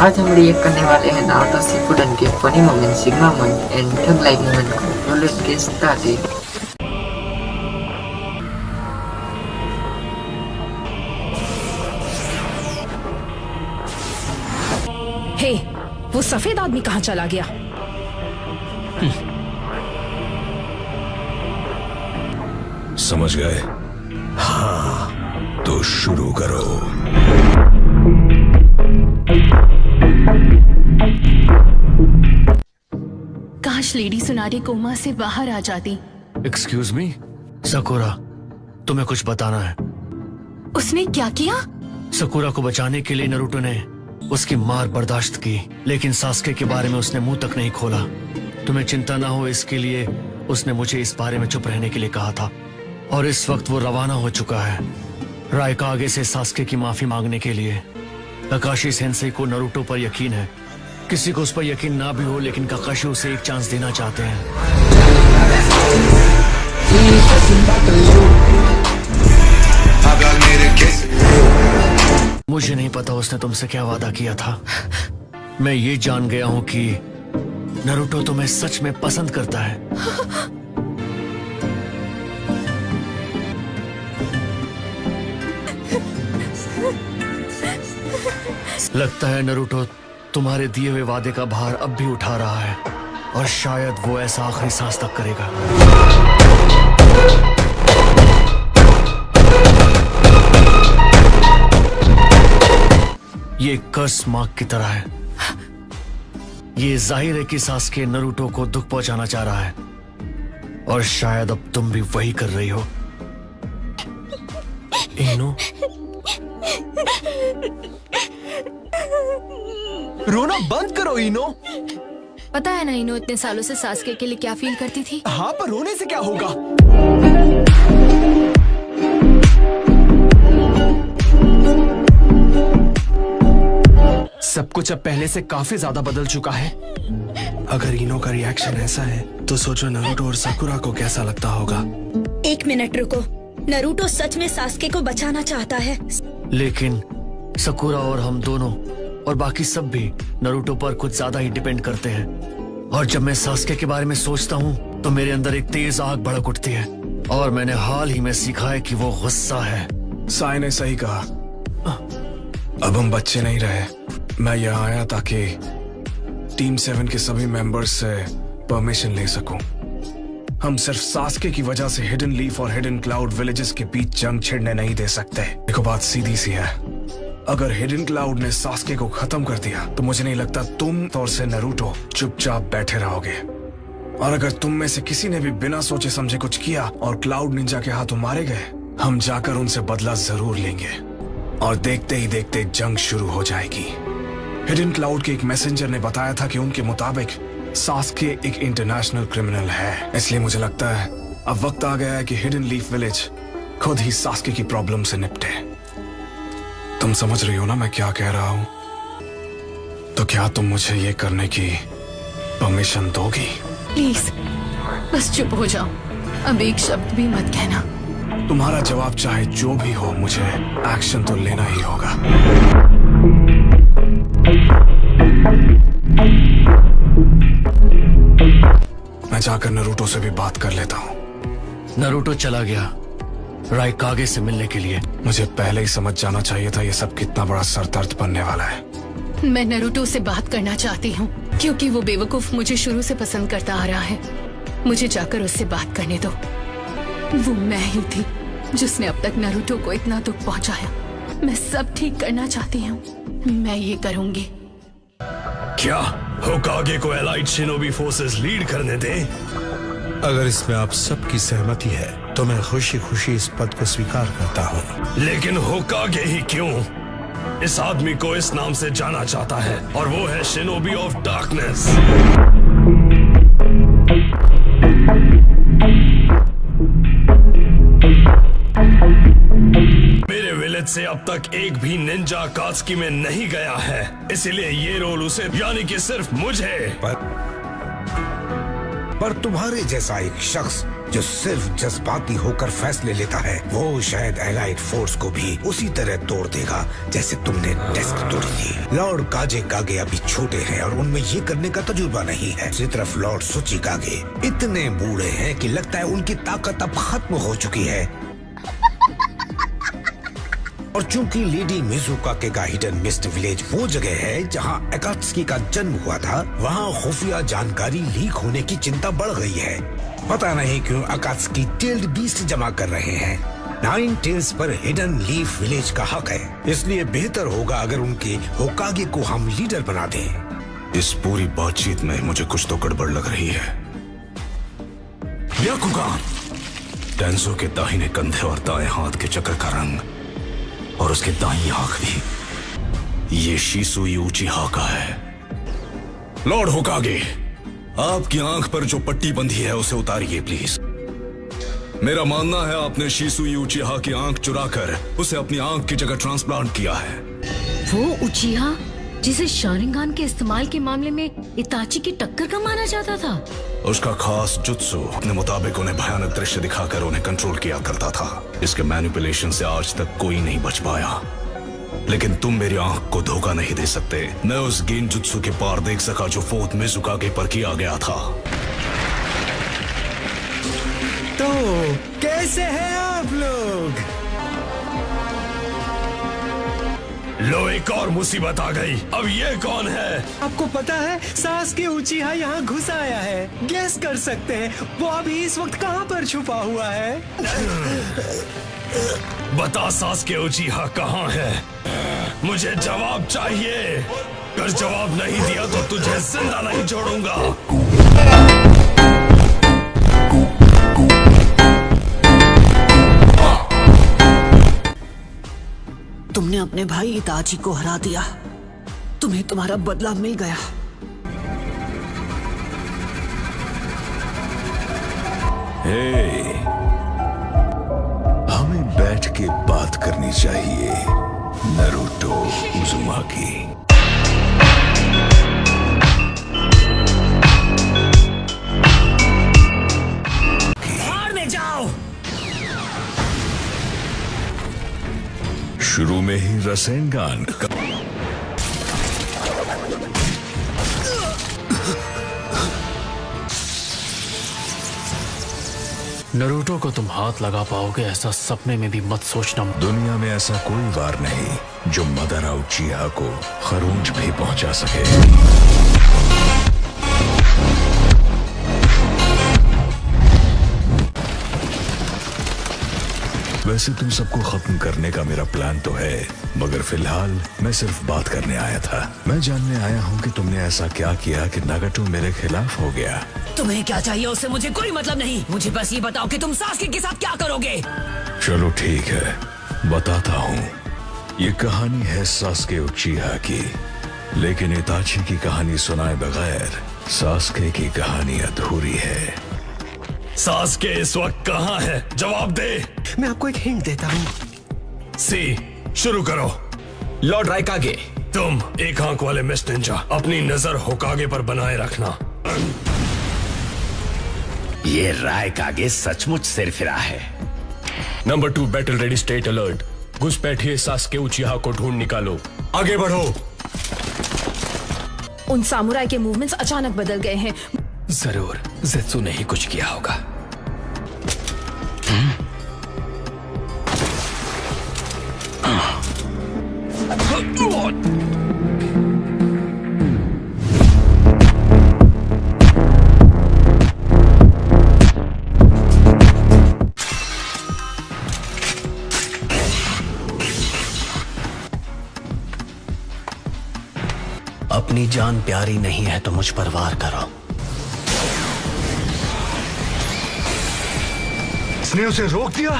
आज हम रिएक्ट करने वाले हैं नारुतो शिपुडेन के funny moment, sigma moment and tug life moment को। तो लेट्स गेट स्टार्टेड। हे, वो सफेद आदमी कहाँ चला गया? समझ गए? हाँ, तो शुरू करो। काश लेडी सुनारी कोमा से बाहर आ जाती। एक्सक्यूज मी, सकुरा, तुम्हें कुछ बताना है। उसने क्या किया? सकुरा को बचाने के लिए नारुतो ने उसकी मार बर्दाश्त की, लेकिन सास्के के बारे में उसने मुंह तक नहीं खोला। तुम्हें चिंता ना हो इसके लिए उसने मुझे इस बारे में चुप रहने के लिए कहा था, और इस वक्त वो रवाना हो चुका है रायकागे से सास्के की माफी मांगने के लिए। काकाशी सेंसेई को नारुतो पर यकीन है। किसी को उस पर यकीन ना भी हो, लेकिन काकाशी उसे एक चांस देना चाहते हैं। मुझे नहीं पता उसने तुमसे क्या वादा किया था। मैं ये जान गया हूं कि नारुतो तुम्हें सच में पसंद करता है। लगता है नारुतो तुम्हारे दिए हुए वादे का भार अब भी उठा रहा है, और शायद वो ऐसा आखिरी सांस तक करेगा। ये कर्स मार्क की तरह है। ये जाहिर है कि सास्के नारुतो को दुख पहुंचाना चाह रहा है, और शायद अब तुम भी वही कर रही हो। इनो, रोना बंद करो इनो। पता है ना इनो इतने सालों से सास्के के लिए क्या फील करती थी? हाँ, पर रोने से क्या होगा? सब कुछ अब पहले से काफी ज्यादा बदल चुका है। अगर इनो का रिएक्शन ऐसा है तो सोचो नारुतो और साकुरा को कैसा लगता होगा। एक मिनट रुको, नारुतो सच में सास्के को बचाना चाहता है। लेकिन सकुरा और हम दोनों और बाकी सब भी नारुतो पर कुछ ज्यादा ही डिपेंड करते हैं, और जब मैं सास्के के बारे में सोचता हूँ तो मेरे अंदर एक तेज आग भड़क उठती है, और मैंने हाल ही में सीखा है कि वो गुस्सा है। साई ने सही कहा, अब हम बच्चे नहीं रहे। मैं यहाँ आया ताकि टीम 7 के सभी मेंबर्स से परमिशन ले सकूं। हम सिर्फ सास्के की वजह से हिडन लीफ और हिडन क्लाउड विलेजेस के बीच जंग छिड़ने नहीं दे सकते। देखो, बात सीधी सी है। अगर हिडन क्लाउड ने सास्के को खत्म कर दिया तो मुझे नहीं लगता तुम और से नारुतो चुपचाप बैठे रहोगे। और अगर तुम में से किसी ने भी बिना सोचे समझे कुछ किया और क्लाउड निंजा के हाथों मारे गए, हम जाकर उनसे बदला जरूर लेंगे, और देखते ही देखते जंग शुरू हो जाएगी। हिडन क्लाउड के एक मैसेंजर ने बताया था कि उनके मुताबिक सास्के एक इंटरनेशनल क्रिमिनल है। इसलिए मुझे लगता है अब वक्त आ गया है कि हिडन लीफ विलेज खुद ही सास्के की प्रॉब्लम से निपटे। तुम समझ रही हो ना मैं क्या कह रहा हूं? तो क्या तुम मुझे ये करने की परमिशन दोगी? प्लीज बस चुप हो जाओ, अब एक शब्द भी मत कहना। तुम्हारा जवाब चाहे जो भी हो, मुझे एक्शन तो लेना ही होगा। मैं जाकर नारुतो से भी बात कर लेता हूँ। नारुतो चला गया रायकागे से मिलने के लिए। मुझे पहले ही समझ जाना चाहिए था ये सब कितना बड़ा सरदर्द बनने वाला है। मैं नारुतो से बात करना चाहती हूँ, क्योंकि वो बेवकूफ मुझे शुरू से पसंद करता आ रहा है। मुझे जाकर उससे बात करने दो। वो मैं ही थी जिसने अब तक नारुतो को इतना दुख पहुंचाया। मैं सब ठीक करना चाहती हूँ, मैं ये करूंगी। क्या होकागे को एलाइट शिनोबी फोर्सेस लीड करने दें? अगर इसमें आप सबकी सहमति है तो मैं खुशी खुशी इस पद को स्वीकार करता हूँ। लेकिन होकागे ही क्यों? इस आदमी को इस नाम से जाना जाता है, और वो है शिनोबी ऑफ डार्कनेस। मेरे विलेज से अब तक एक भी निंजा अकात्सुकी में नहीं गया है, इसलिए ये रोल उसे, यानी कि सिर्फ मुझे। पर तुम्हारे जैसा एक शख्स जो सिर्फ जज्बाती होकर फैसले लेता है वो शायद एलाइड फोर्स को भी उसी तरह तोड़ देगा जैसे तुमने डेस्क तोड़ी थी। लॉर्ड काजे कागे अभी छोटे हैं और उनमें ये करने का तजुर्बा नहीं है। दूसरी तरफ लॉर्ड सुची कागे इतने बूढ़े हैं कि लगता है उनकी ताकत अब खत्म हो चुकी है। और चूंकि लेडी मिजुकाके का हिडन मिस्ट विलेज वो जगह है जहां अकात्सुकी का जन्म हुआ था, वहां खुफिया जानकारी लीक होने की चिंता बढ़ गई है। पता नहीं क्यों अकात्सुकी टेल्ड बीस्ट जमा कर रहे हैं। 9 टेल्स पर हिडन लीफ विलेज का हक है, इसलिए बेहतर होगा अगर उनके होकागे को हम लीडर बना दें। इस पूरी बातचीत में मुझे कुछ तो गड़बड़ लग रही है। याकुगान, टेंसो के दाहिने कंधे और दाएं हाथ के चक्र का रंग और उसके दाईं आंख भी ये शिसुई उचिहा का है। लॉर्ड होकागे, आपकी आंख पर जो पट्टी बंधी है उसे उतारिए प्लीज। मेरा मानना है आपने शिसुई उचिहा की आंख चुराकर उसे अपनी आंख की जगह ट्रांसप्लांट किया है। वो उचिहा जिसे शारिंगान के इस्तेमाल के मामले में इताची की टक्कर का माना जाता था। उसका खास जुत्सु अपने मुताबिक उन्हें भयानक दृश्य दिखाकर उन्हें कंट्रोल किया करता था। इसके मैनिपुलेशन से आज तक कोई नहीं बच पाया, लेकिन तुम मेरी आंख को धोखा नहीं दे सकते। मैं उस गेन जुत्सु के पार देख सका जो फोर्थ मिजुकागे पर किया गया था। तो कैसे हैं आप लोग? लो, एक और मुसीबत आ गई। अब ये कौन है? आपको पता है सास्के उचिहा यहाँ घुस आया है। गेस कर सकते हैं वो अभी इस वक्त कहाँ पर छुपा हुआ है? बता सास्के उचिहा कहाँ है? मुझे जवाब चाहिए। अगर जवाब नहीं दिया तो तुझे जिंदा नहीं छोड़ूंगा। तुमने अपने भाई इताची को हरा दिया, तुम्हें तुम्हारा बदला मिल गया। हे, हमें बैठ के बात करनी चाहिए नरूटो उजुमाकी। भाड़ में जाओ। शुरू में ही रसेंगान नरूटो को तुम हाथ लगा पाओगे ऐसा सपने में भी मत सोचना। दुनिया में ऐसा कोई वार नहीं जो मदारा उचिहा को खरोंच भी पहुंचा सके। वैसे तुम सबको खत्म करने का मेरा प्लान तो है, मगर फिलहाल मैं सिर्फ बात करने आया था। मैं जानने आया हूँ कि तुमने ऐसा क्या किया कि नागाटो मेरे खिलाफ हो गया। तुम्हें क्या चाहिए उससे मुझे कोई मतलब नहीं। मुझे बस ये बताओ कि तुम सास्के के साथ क्या करोगे। चलो ठीक है, बताता हूँ। ये कहानी है सास्के उचिहा की, लेकिन इताची की कहानी सुनाए बगैर सास्के की कहानी अधूरी है। सास्के इस वक्त कहाँ है? जवाब दे। मैं आपको एक हिंट देता हूँ। सी, शुरू करो। लॉर्ड रायकागे, तुम एक आंख वाले मिस निंजा, अपनी नजर होकागे पर बनाए रखना। ये रायकागे सचमुच सिरफिरा है। Number 2 battle ready, state alert. घुसपैठिए सास्के उचिहा को ढूंढ निकालो। आगे बढ़ो। उन सामुराई के मूवमेंट्स अचानक बदल गए हैं। जरूर ज़ेत्सु ने ही कुछ किया होगा। अपनी जान प्यारी नहीं है तो मुझ पर वार करो। उसने उसे रोक दिया।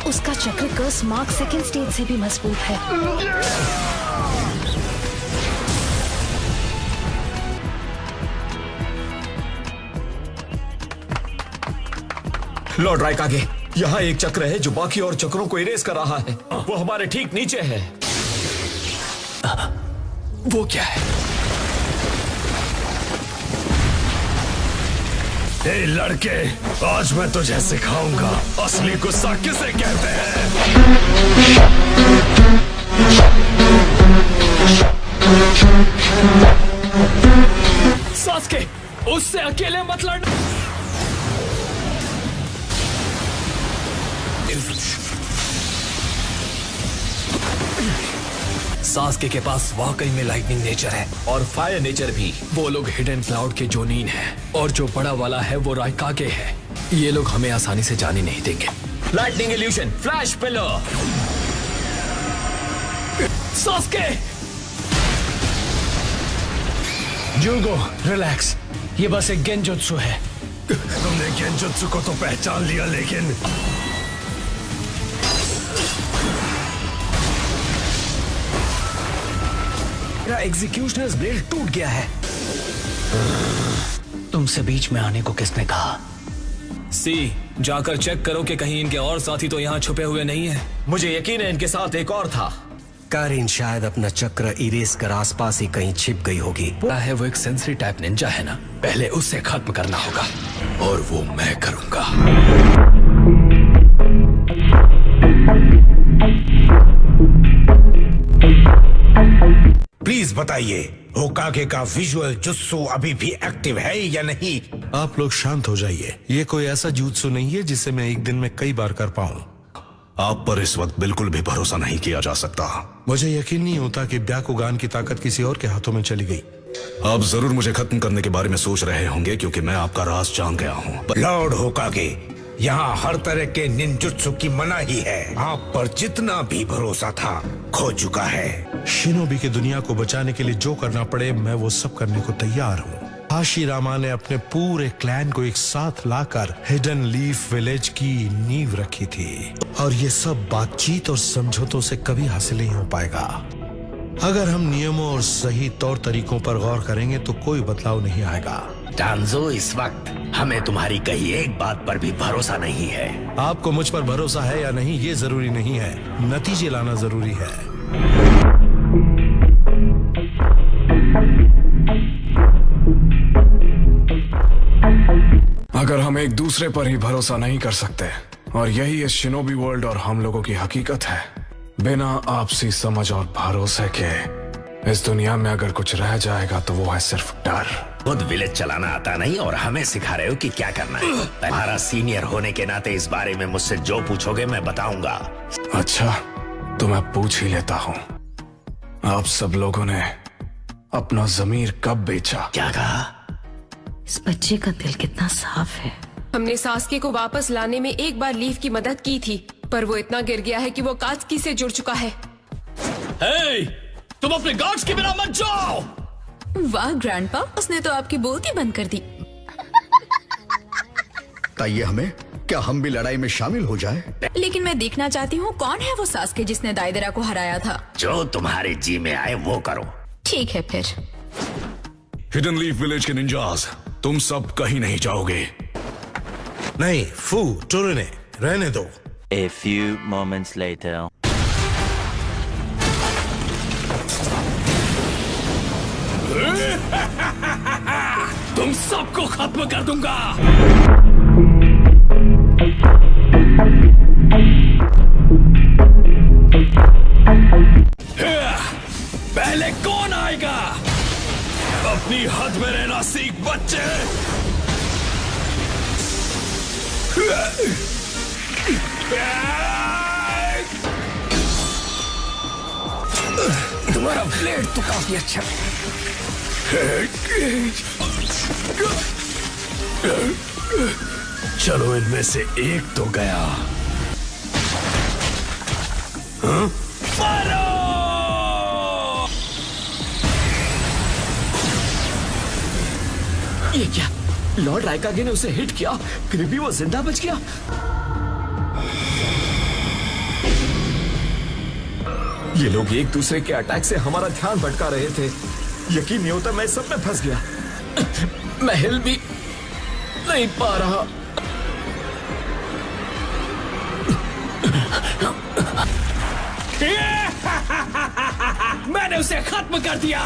उसका चक्र कर्स मार्क सेकंड स्टेज से भी मजबूत है। लॉर्ड रायकागे, यहाँ एक चक्र है जो बाकी और चक्रों को इरेज कर रहा है। वो हमारे ठीक नीचे है। वो क्या है? ए लड़के, आज मैं तुझे सिखाऊंगा असली गुस्सा किसे कहते हैं। सास्के, उससे अकेले मत लड़ना। सास्के के पास वाकई में लाइटनिंग नेचर है और फायर नेचर भी। वो लोग हिडन क्लाउड के जोनीन हैं और जो बड़ा वाला है वो राइकागे है। ये लोग हमें आसानी से जाने नहीं देंगे। Lightning illusion, flash pillar. Sasuke, Jugo, relax. ये बस एक गेंजुत्सु है। तुमने गेंजुत्सु को तो पहचान लिया, लेकिन मेरा एग्जीक्यूशनर्स ब्लेड टूट गया है। तुमसे बीच में आने को किसने कहा? सी, जाकर चेक करो कि कहीं इनके और साथी तो यहाँ छुपे हुए नहीं हैं। मुझे यकीन है इनके साथ एक और था। कारिन शायद अपना चक्र इरेज कर आसपास ही कहीं छिप गई होगी। है वो एक सेंसरी टाइप निंजा है ना, पहले उससे खत्म करना होगा और वो मैं करूंगा। प्लीज बताइए, होकागे का विजुअल जुत्सु अभी भी एक्टिव है या नहीं? आप लोग शांत हो जाइए। ये कोई ऐसा जुत्सु नहीं है जिसे मैं एक दिन में कई बार कर पाऊं। आप पर इस वक्त बिल्कुल भी भरोसा नहीं किया जा सकता। मुझे यकीन नहीं होता कि ब्याकुगान की ताकत किसी और के हाथों में चली गई। आप जरूर मुझे खत्म करने के बारे में सोच रहे होंगे क्योंकि मैं आपका राज जान गया हूँ। लॉर्ड होकागे, यहाँ हर तरह के निंजुत्सु की मनाही है। आप पर जितना भी भरोसा था खो चुका है। शिनोबी की दुनिया को बचाने के लिए जो करना पड़े मैं वो सब करने को तैयार हूँ। हाशिरामा ने अपने पूरे क्लैन को एक साथ लाकर हिडन लीफ विलेज की नींव रखी थी और ये सब बातचीत और समझौतों से कभी हासिल नहीं हो पाएगा। अगर हम नियमों और सही तौर तरीकों पर गौर करेंगे तो कोई बदलाव नहीं आएगा। डांजो, इस वक्त हमें तुम्हारी कही एक बात पर भी भरोसा नहीं है। आपको मुझ पर भरोसा है या नहीं ये जरूरी नहीं है, नतीजे लाना जरूरी है। अगर हम एक दूसरे पर ही भरोसा नहीं कर सकते और यही इस शिनोबी वर्ल्ड और हम लोगों की हकीकत है, बिना आपसी समझ और भरोसे के इस दुनिया में अगर कुछ रह जाएगा तो वो है सिर्फ डर। खुद विलेज चलाना आता नहीं और हमें सिखा रहे हो कि क्या करना है। तुम्हारा सीनियर होने के नाते इस बारे में मुझसे जो पूछोगे मैं बताऊंगा। अच्छा, तो मैं पूछ ही लेता हूँ, आप सब लोगों ने अपना ज़मीर कब बेचा? क्या कहा? इस बच्चे का दिल कितना साफ है। हमने सास्के को वापस लाने में एक बार लीफ की मदद की थी, पर वो इतना गिर गया है कि वो कात्सुकी से जुड़ चुका है। हे, तुम अपने गार्ड्स के बिना मत जाओ। वाह ग्रैंडपा, उसने तो आपकी बोलती बंद कर दी। बताइए हमें, क्या हम भी लड़ाई में शामिल हो जाए? लेकिन मैं देखना चाहती हूँ कौन है वो सास्के जिसने दाइदेरा को हराया था। जो तुम्हारे जी में आए वो करो। ठीक है फिर। हिडन लीफ विलेज के निंजास, तुम सब कहीं नहीं जाओगे। नहीं, फू टोरने रहने दो। A few moments later. तुम सबको खत्म कर दूंगा। पहले कौन आएगा? अपनी हद में रहना सीख बच्चे। तुम्हारा ब्लेड तो काफी अच्छा चलो इनमें से एक तो गया। हाँ? ये क्या? लॉर्ड राइकागे ने उसे हिट किया, फिर भी वो जिंदा बच गया। ये लोग एक दूसरे के अटैक से हमारा ध्यान भटका रहे थे। यकीन नहीं होता मैं सब में फंस गया। मैं हिल भी नहीं पा रहा। मैंने उसे खत्म कर दिया।